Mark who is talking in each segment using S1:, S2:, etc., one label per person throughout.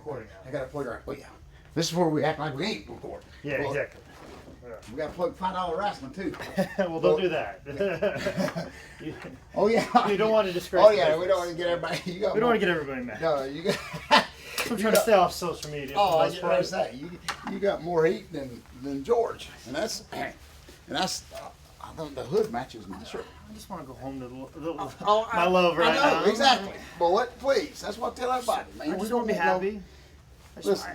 S1: recording now.
S2: I got to plug our. Well, yeah. This is where we act like we ain't recording.
S1: Yeah,
S2: well,
S1: exactly.
S2: We got to plug $5 wrestling too.
S1: Well, don't do that.
S2: Oh yeah.
S1: You don't want to disgrace.
S2: Oh yeah, we don't want to get everybody.
S1: We don't want to get everybody mad.
S2: No, you got.
S1: I'm trying to stay off social media.
S2: Oh, I was going to say you got more heat than George, and that's I think the hood matches my shirt.
S1: I just want to go home to
S2: Oh,
S1: my love right
S2: I know,
S1: now.
S2: Exactly. Bullet, please. That's what I tell everybody, man.
S1: I just want to be happy.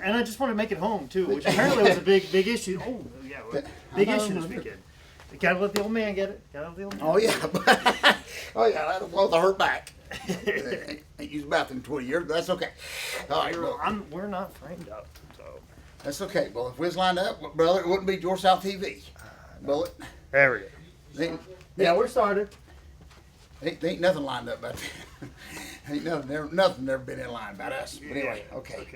S1: And I just want to make it home too, which apparently was a big issue. Oh yeah, big issue this weekend. You gotta let the old man get it. Gotta let the old man.
S2: Oh yeah, oh yeah, that'll blow the hurt back. Ain't used the bathroom in 20 years, but that's okay. All right, well,
S1: we're not framed up, so
S2: that's okay. Well, if we was lined up, brother, it wouldn't be George South TV. Bullet.
S1: There we go. Yeah, we're started.
S2: Ain't nothing lined up about that. Ain't nothing never been in line about us. But anyway, okay.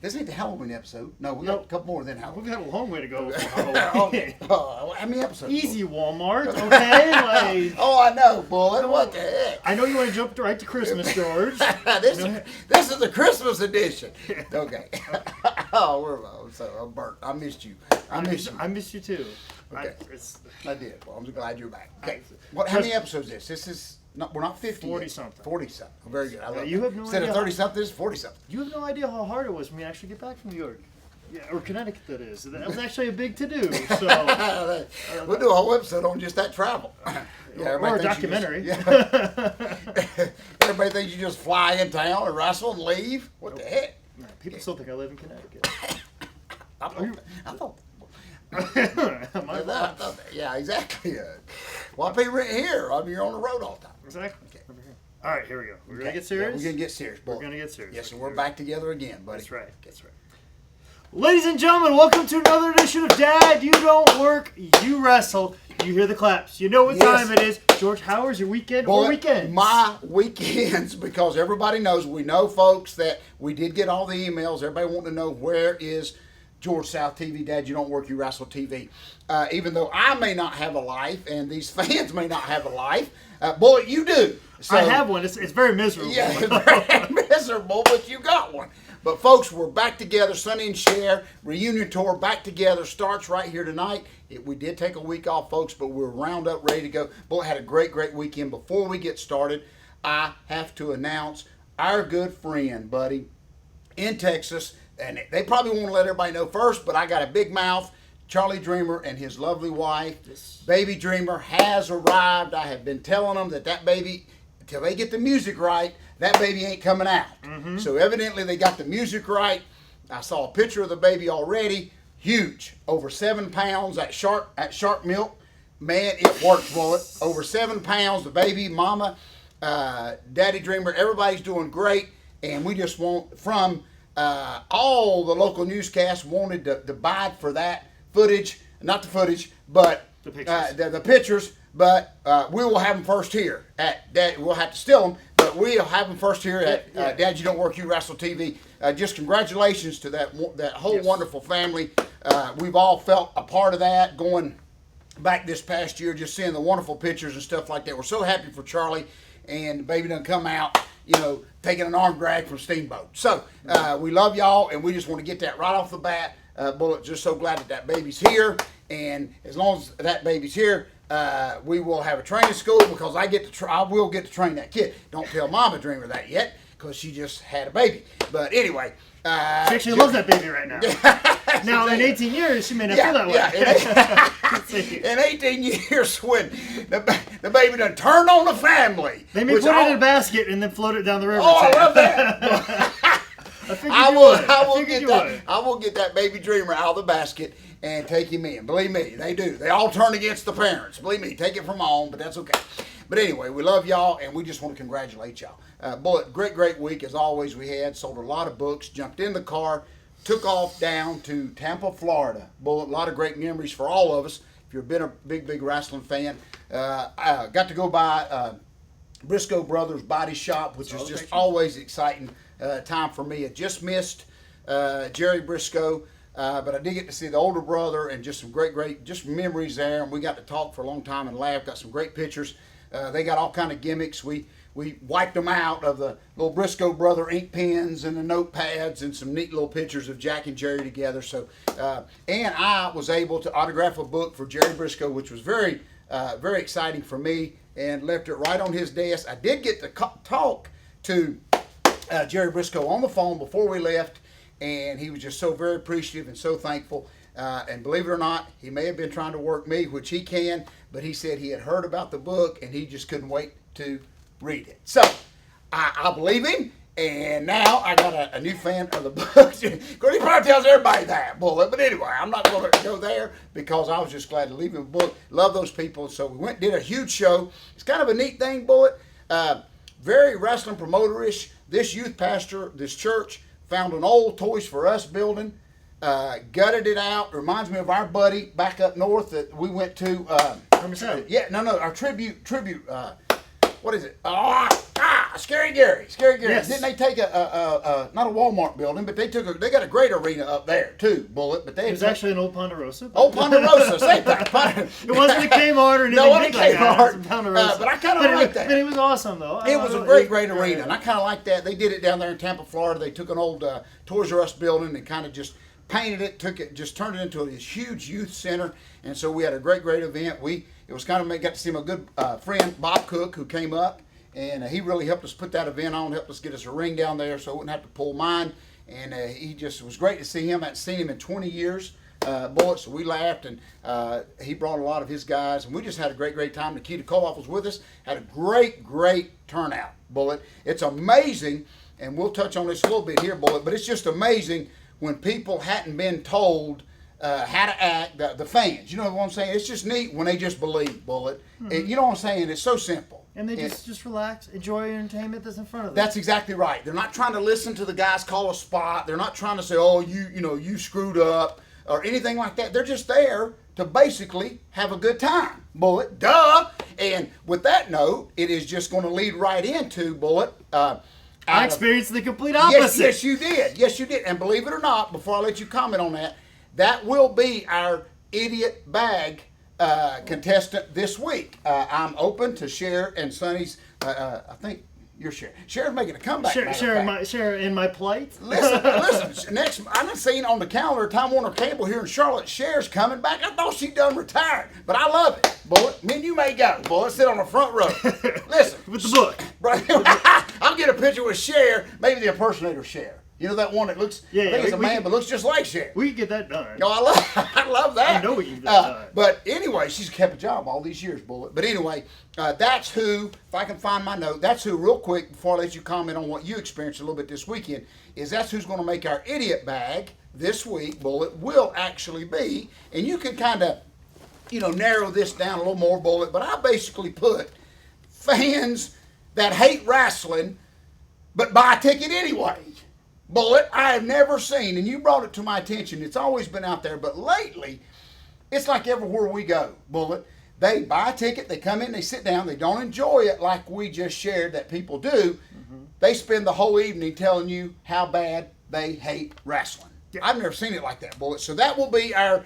S2: This ain't the Halloween episode. No, we got a couple more than Halloween.
S1: We've got a long way to go before Halloween.
S2: How many episodes?
S1: Easy, Walmart. Okay, like.
S2: Oh, I know, Bullet. What the heck?
S1: I know you want to jump right to Christmas, George.
S2: This is the Christmas edition. Okay. Oh, I'm burnt. I missed you. I
S1: missed you too.
S2: Okay. I did. Well, I'm glad you're back. Okay. How many episodes is this? This is we're not 50
S1: 40
S2: yet.
S1: something.
S2: 40 something. Oh, very good. I love
S1: you
S2: it.
S1: have no
S2: Instead
S1: idea
S2: of 30 something, this is 40 something.
S1: You have no idea how hard it was for me to actually get back from New York. Yeah, or Connecticut, that is. That was actually a big to-do. So
S2: we'll do a whole episode on just that travel.
S1: Yeah, or a documentary.
S2: Everybody thinks you just fly in town and wrestle and leave. What the heck?
S1: People still think I live in Connecticut.
S2: I thought.
S1: My
S2: yeah, exactly. Well, people right here. I mean, you're on the road all the time.
S1: Exactly. Okay. All right, here we go. We're gonna get serious.
S2: Yeah, we're gonna get serious.
S1: We're gonna get serious.
S2: Yes, and we're back together again, buddy.
S1: That's right. That's right. Ladies and gentlemen, welcome to another edition of Dad. You don't work, you wrestle. You hear the claps. You know what time it is. George, how was your weekend or weekends?
S2: My weekends, because everybody knows, we know, folks, that we did get all the emails. Everybody wanting to know where is George South TV, Dad, you don't work, you wrestle TV. Even though I may not have a life, and these fans may not have a life, Bullet, you do. So,
S1: I have one. It's very miserable.
S2: Yeah, it's very miserable, but you got one. But folks, we're back together. Sonny and Cher reunion tour back together starts right here tonight. We did take a week off, folks, but we're round up, ready to go. Bullet had a great weekend. Before we get started, I have to announce our good friend, buddy, in Texas. And they probably won't let everybody know first, but I got a big mouth. Charlie Dreamer and his lovely wife, Baby Dreamer, has arrived. I have been telling them that baby, until they get the music right, that baby ain't coming out. Mm-hmm. So evidently they got the music right. I saw a picture of the baby already. Huge. Over 7 pounds at Sharp Milk. Man, it works, Bullet. Over 7 pounds. The baby, mama, Daddy Dreamer, everybody's doing great. And we just want from... all the local newscasts wanted to buy for that footage, not the footage, but
S1: the pictures.
S2: The pictures. But we will have them first here at Dad. We'll have to steal them, but we'll have them first here at Dad, You Don't Work, You Wrestle TV. Just congratulations to that whole wonderful family. We've all felt a part of that going back this past year, just seeing the wonderful pictures and stuff like that. We're so happy for Charlie, and the baby done come out, taking an arm drag from Steamboat. So we love y'all, and we just want to get that right off the bat. Bullet, just so glad that baby's here, and as long as that baby's here, we will have a training school, because I will get to train that kid. Don't tell Mama Dreamer that yet, because she just had a baby. But anyway,
S1: she actually loves that baby right now. Now, in 18 years, she may not feel that way.
S2: In 18 years, when the baby done turned on the family.
S1: They may put it in a basket and then float it down the river.
S2: Oh, I love that. I will get that Baby Dreamer out of the basket and take him in. Believe me, they do. They all turn against the parents. Believe me, take it from home, but that's okay. But anyway, we love y'all, and we just want to congratulate y'all. Bullet, great week as always we had. Sold a lot of books, jumped in the car, took off down to Tampa, Florida. Bullet, a lot of great memories for all of us. If you've been a big wrestling fan, I got to go by Briscoe Brothers Body Shop, which is just always exciting time for me. I just missed Jerry Briscoe, but I did get to see the older brother, and just some great just memories there. And we got to talk for a long time and laugh. Got some great pictures. They got all kind of gimmicks. We wiped them out of the little Briscoe Brother ink pens and the notepads and some neat little pictures of Jack and Jerry together. So, and I was able to autograph a book for Jerry Briscoe, which was very exciting for me, and left it right on his desk. I did get to talk to Jerry Briscoe on the phone before we left, and he was just so very appreciative and so thankful. And believe it or not, he may have been trying to work me, which he can, but he said he had heard about the book and he just couldn't wait to read it. So I believe him, and now I got a new fan of the book. Because he probably tells everybody that, Bullet. But anyway, I'm not going to go there because I was just glad to leave him a book. Love those people. So we went and did a huge show. It's kind of a neat thing, Bullet. Very wrestling promoter-ish. This youth pastor, this church, found an old Toys R Us building, gutted it out. Reminds me of our buddy back up north that we went to. Our tribute. What is it? Scary Gary.
S1: Yes.
S2: Didn't they take a not a Walmart building, but they got a great arena up there too, Bullet. But
S1: it was actually an old Ponderosa.
S2: Old Ponderosa, same thing.
S1: It wasn't a Kmart or anything.
S2: No, it wasn't
S1: like
S2: Kmart.
S1: That.
S2: But I kind of like that.
S1: But it was awesome though.
S2: It was a great arena, and I kind of like that. They did it down there in Tampa, Florida. They took an old Toys R Us building and kind of just painted it, turned it into this huge youth center, and so we had a great event. It was kind of got to see my good friend Bob Cook, who came up, and he really helped us put that event on, helped us get us a ring down there so I wouldn't have to pull mine, and he just was great to see him. I hadn't seen him in 20 years, Bullet, so we laughed, and he brought a lot of his guys, and we just had a great time. Nikita Koloff was with us, had a great turnout, Bullet. It's amazing, and we'll touch on this a little bit here, Bullet, but it's just amazing when people hadn't been told how to act, the fans. You know what I'm saying? It's just neat when they just believe, Bullet.
S1: Mm-hmm.
S2: And you know what I'm saying? It's so simple.
S1: And they just relax, enjoy entertainment that's in front of them.
S2: That's exactly right. They're not trying to listen to the guys call a spot. They're not trying to say, oh, you screwed up or anything like that. They're just there to basically have a good time, Bullet. Duh! And with that note, it is just going to lead right into, Bullet,
S1: I experienced the complete opposite.
S2: Yes, you did. Yes, you did. And believe it or not, before I let you comment on that, that will be our idiot bag contestant this week. I'm open to Cher and Sonny's. I think you're Cher. Cher's making a comeback.
S1: Share in my plate.
S2: Listen. Next, I'm seen on the calendar, Time Warner Cable here in Charlotte. Cher's coming back. I thought she'd done retired, but I love it, boy. Me and you may go, boy. Sit on the front row. Listen
S1: with the book.
S2: I'll get a picture with Cher, maybe the impersonator Cher. You know that one that looks, I think it's a man, but looks just like Cher.
S1: We can get that done.
S2: No, I love that.
S1: I know we can get that done.
S2: But anyway, she's kept a job all these years, Bullet. But anyway, that's who, if I can find my note, that's who, real quick, before I let you comment on what you experienced a little bit this weekend, is that's who's going to make our idiot bag this week, Bullet, will actually be. And you can kind of, narrow this down a little more, Bullet. But I basically put fans that hate wrestling but buy a ticket anyway. Bullet, I have never seen, and you brought it to my attention, it's always been out there, but lately, it's like everywhere we go, Bullet. They buy a ticket, they come in, they sit down, they don't enjoy it like we just shared that people do. Mm-hmm. They spend the whole evening telling you how bad they hate wrestling. Yeah. I've never seen it like that, Bullet. So that will be our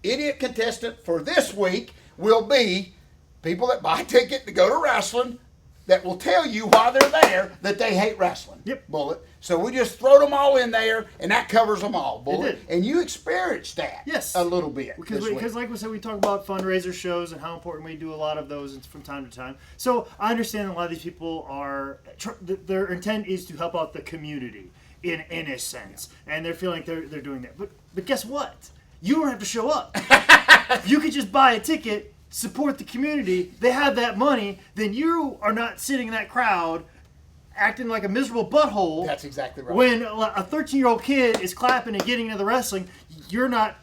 S2: idiot contestant for this week, will be people that buy a ticket to go to wrestling that will tell you while they're there that they hate wrestling.
S1: Yep.
S2: Bullet. So we just throw them all in there, and that covers them all, Bullet. And you experienced that a little bit.
S1: Because like we said, we talk about fundraiser shows and how important we do a lot of those from time to time. So I understand a lot of these people their intent is to help out the community in a sense. And they're feeling like they're doing that. But guess what? You don't have to show up. You could just buy a ticket, support the community, they have that money, then you are not sitting in that crowd acting like a miserable butthole.
S2: That's exactly right.
S1: When a 13-year-old kid is clapping and getting into the wrestling, you're not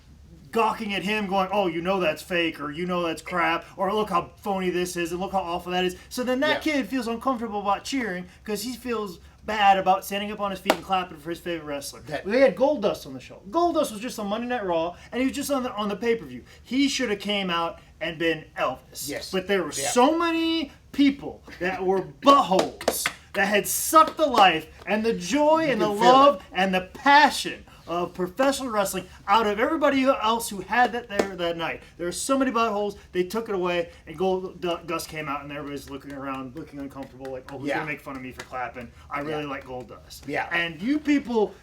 S1: gawking at him going, oh, that's fake, or that's crap, or look how phony this is, and look how awful that is. So then that kid feels uncomfortable about cheering because he feels bad about standing up on his feet and clapping for his favorite wrestler. They had Goldust on the show. Goldust was just on Monday Night Raw, and he was just on the pay-per-view. He should have came out and been Elvis.
S2: Yes.
S1: But there were so many people that were buttholes that had sucked the life and the joy and the love and the passion of professional wrestling out of everybody else who had that there that night. There were so many buttholes. They took it away, and Goldust came out, and everybody's looking around, looking uncomfortable, like, oh, who's gonna make fun of me for clapping? I really like Goldust.
S2: Yeah.
S1: And you people,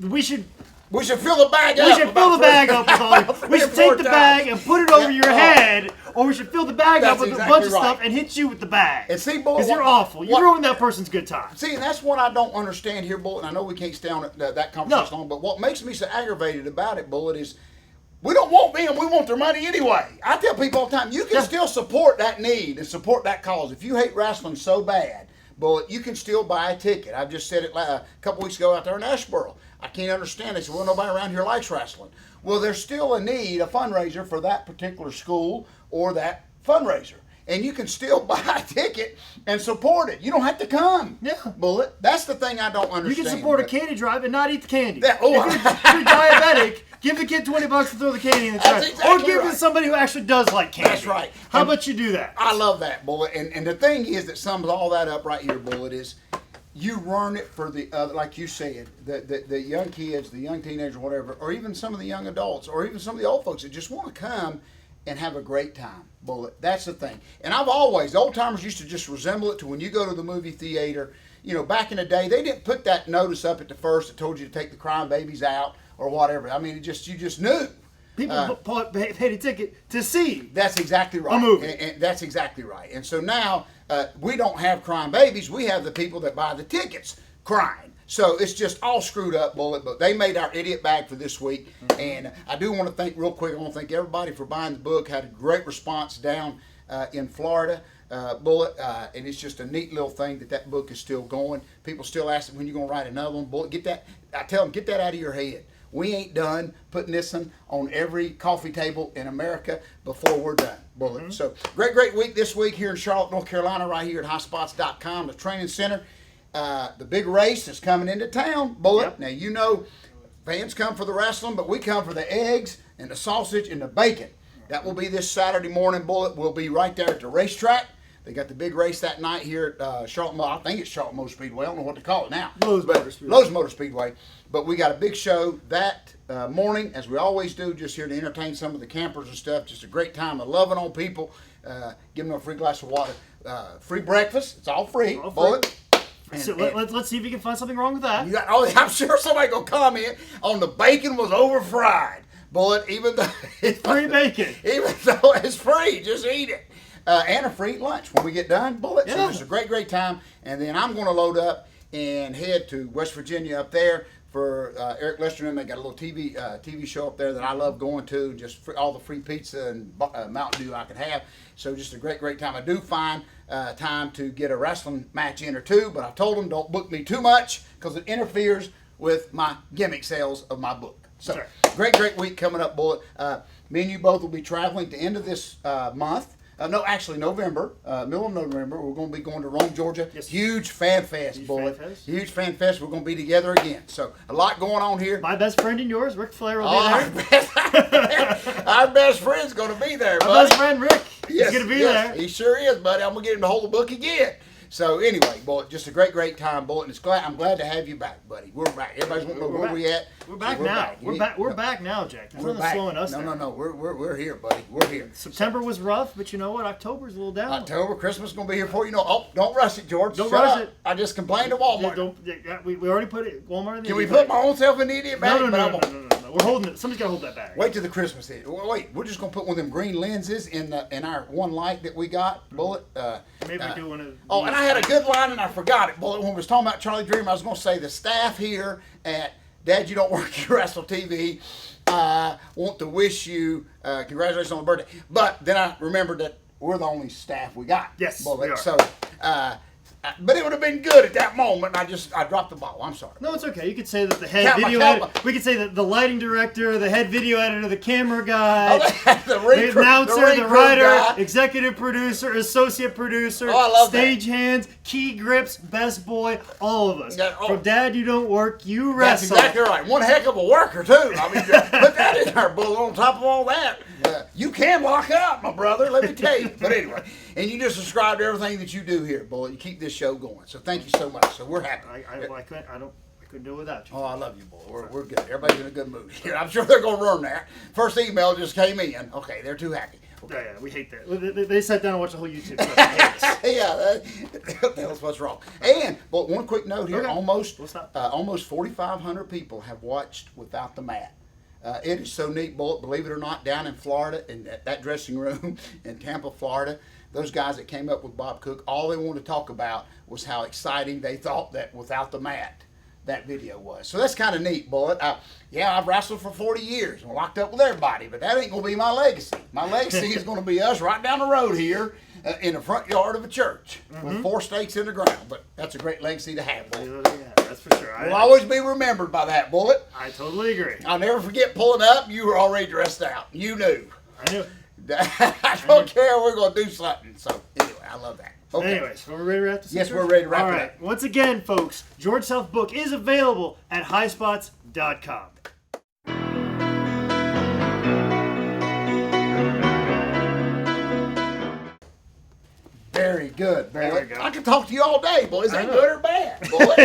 S1: we should
S2: fill the bag up.
S1: We should fill the bag up with all. We should take the bag and put it over your head, or we should fill the bag up with a bunch of stuff and hit you with the bag.
S2: And see, boy,
S1: because you're awful. You ruined that person's good time.
S2: See, and that's what I don't understand here, Bullet. And I know we can't stay on that conversation long, but what makes me so aggravated about it, Bullet, is we don't want them. We want their money anyway. I tell people all the time, you can still support that need and support that cause. If you hate wrestling so bad, Bullet, you can still buy a ticket. I just said it a couple weeks ago out there in Asheboro. I can't understand. They said, well, nobody around here likes wrestling. Well, there's still a need, a fundraiser for that particular school or that fundraiser. And you can still buy a ticket and support it. You don't have to come.
S1: Yeah.
S2: Bullet. That's the thing I don't understand.
S1: You can support a candy drive and not eat the candy.
S2: If
S1: you're diabetic, give the kid $20 to throw the candy in the trash.
S2: Exactly
S1: or give it to somebody who actually does like candy.
S2: That's right.
S1: How about you do that?
S2: I love that, Bullet. And the thing is that sums all that up right here, Bullet, is you run it for the other, like you said, the young kids, the young teenagers, whatever, or even some of the young adults, or even some of the old folks that just want to come and have a great time, Bullet. That's the thing. And the old timers used to just resemble it to when you go to the movie theater. You know, back in the day, they didn't put that notice up at the first that told you to take the crying babies out or whatever. I mean, you just knew.
S1: People paid a ticket to see.
S2: That's exactly right.
S1: A movie.
S2: And that's exactly right. And so now we don't have crying babies. We have the people that buy the tickets crying. So it's just all screwed up, Bullet. But they made our idiot bag for this week. Mm-hmm. And I do want to thank real quick. I want to thank everybody for buying the book. Had a great response down in Florida. Bullet, and it's just a neat little thing that book is still going. People still ask when you're going to write another one. Bullet, get that. I tell them, get that out of your head. We ain't done putting this one on every coffee table in America before we're done, Bullet. Mm-hmm. So great week this week here in Charlotte, North Carolina, right here at highspots.com, the training center. The big race is coming into town, Bullet. Yep. Now, you know, fans come for the wrestling, but we come for the eggs and the sausage and the bacon. That will be this Saturday morning, Bullet. We'll be right there at the racetrack. They got the big race that night here at Charlotte. I think it's Charlotte Motor Speedway. I don't know what to call it now.
S1: Lowe's
S2: Motor Speedway. But we got a big show that morning, as we always do, just here to entertain some of the campers and stuff. Just a great time of loving on people. Give them a free glass of water. Free breakfast. It's all free. Bullet.
S1: So let's see if you can find something wrong with that.
S2: I'm sure somebody going to comment on the bacon was over fried. Bullet, even though
S1: it's free bacon.
S2: Even though it's free, just eat it. And a free lunch when we get done, Bullet.
S1: Yeah.
S2: So it's a great time. And then I'm going to load up and head to West Virginia up there for Eric Lester and them. They got a little TV show up there that I love going to. Just all the free pizza and Mountain Dew I could have. So just a great time. I do find time to get a wrestling match in or two, but I told them don't book me too much because it interferes with my gimmick sales of my book. So
S1: sure.
S2: Great week coming up, Bullet. Me and you both will be traveling at the end of this month. November, middle of November, we're going to be going to Rome, Georgia.
S1: Yes.
S2: Huge fan fest, Bullet. Huge fan fest. We're going to be together again. So a lot going on here.
S1: My best friend and yours, Ric Flair, will be there.
S2: Our best friend's going to be there, buddy.
S1: My best friend Rick is going to be there.
S2: He sure is, buddy. I'm going to get him to hold the book again. So anyway, Bullet, just a great time, Bullet. And I'm glad to have you back, buddy. We're back. Everybody's wanting to know where we at.
S1: We're back now. We're back now, Jack. There's nothing slowing us down.
S2: No. We're here, buddy. We're here.
S1: September was rough, but you know what? October's a little down.
S2: October, Christmas is going to be here for you. Don't rush it, George.
S1: Don't rush it.
S2: I just complained to Walmart.
S1: We already put it. Walmart. In the
S2: Can we put my own self in the idiot bag?
S1: No. We're holding it. Somebody's got to hold that bag.
S2: Wait till the Christmas hit. Wait, we're just going to put one of them green lenses in our one light that we got, Bullet.
S1: Maybe we do one of.
S2: Oh, and I had a good line and I forgot it, Bullet. When we was talking about Charlie Dream, I was going to say the staff here at Dad, You Don't Work, You Wrestle TV want to wish you congratulations on the birthday. But then I remembered that we're the only staff we got.
S1: Yes,
S2: Bullet.
S1: we are.
S2: So, but it would have been good at that moment. I dropped the ball. I'm sorry.
S1: No, it's okay. You could say that the head video editor, we could say that the lighting director, the head video editor, the camera guy, the announcer, the writer, guy, executive producer, associate producer, stagehands, key grips, best boy, all of us. From Dad, You Don't Work, You Wrestle.
S2: That's exactly right. One heck of a worker too. I mean, put that in there, Bullet. On top of all that, you can lock out, my brother. Let me tell you. But anyway, and you just subscribe to everything that you do here, Bullet. You keep this show going. So thank you so much. So we're happy.
S1: I Couldn't do it without you.
S2: Oh, I love you, boy. We're good. Everybody's in a good mood here. I'm sure they're going to run there. First email just came in. Okay, they're too happy. Okay.
S1: Yeah, we hate that. They sat down and watched the whole YouTube. So
S2: Yeah, that's what's wrong. And but one quick note here:
S1: Okay.
S2: almost
S1: What's that?
S2: almost 4,500 people have watched Without the Mat. It is so neat, Bullet. Believe it or not, down in Florida, in that dressing room in Tampa, Florida, those guys that came up with Bob Cook, all they wanted to talk about was how exciting they thought that Without the Mat that video was. So that's kind of neat, Bullet. Yeah, I've wrestled for 40 years and locked up with everybody, but that ain't going to be my legacy. My legacy is going to be us right down the road here in the front yard of a church with 4 stakes in the ground. But that's a great legacy to have, Bullet.
S1: Yeah, that's for sure.
S2: We'll always be remembered by that, Bullet.
S1: I totally agree.
S2: I'll never forget pulling up. You were already dressed out. You knew.
S1: I knew.
S2: I don't care. We're going to do something. So anyway, I love that. Okay.
S1: Anyways, are we ready to wrap this up?
S2: Yes, we're ready to wrap
S1: All
S2: it
S1: right.
S2: up.
S1: Once again, folks, George South book is available at highspots.com.
S2: Very good.
S1: There we go.
S2: I could talk to you all day, boy. Is
S1: I
S2: that
S1: know.
S2: good or bad, boy?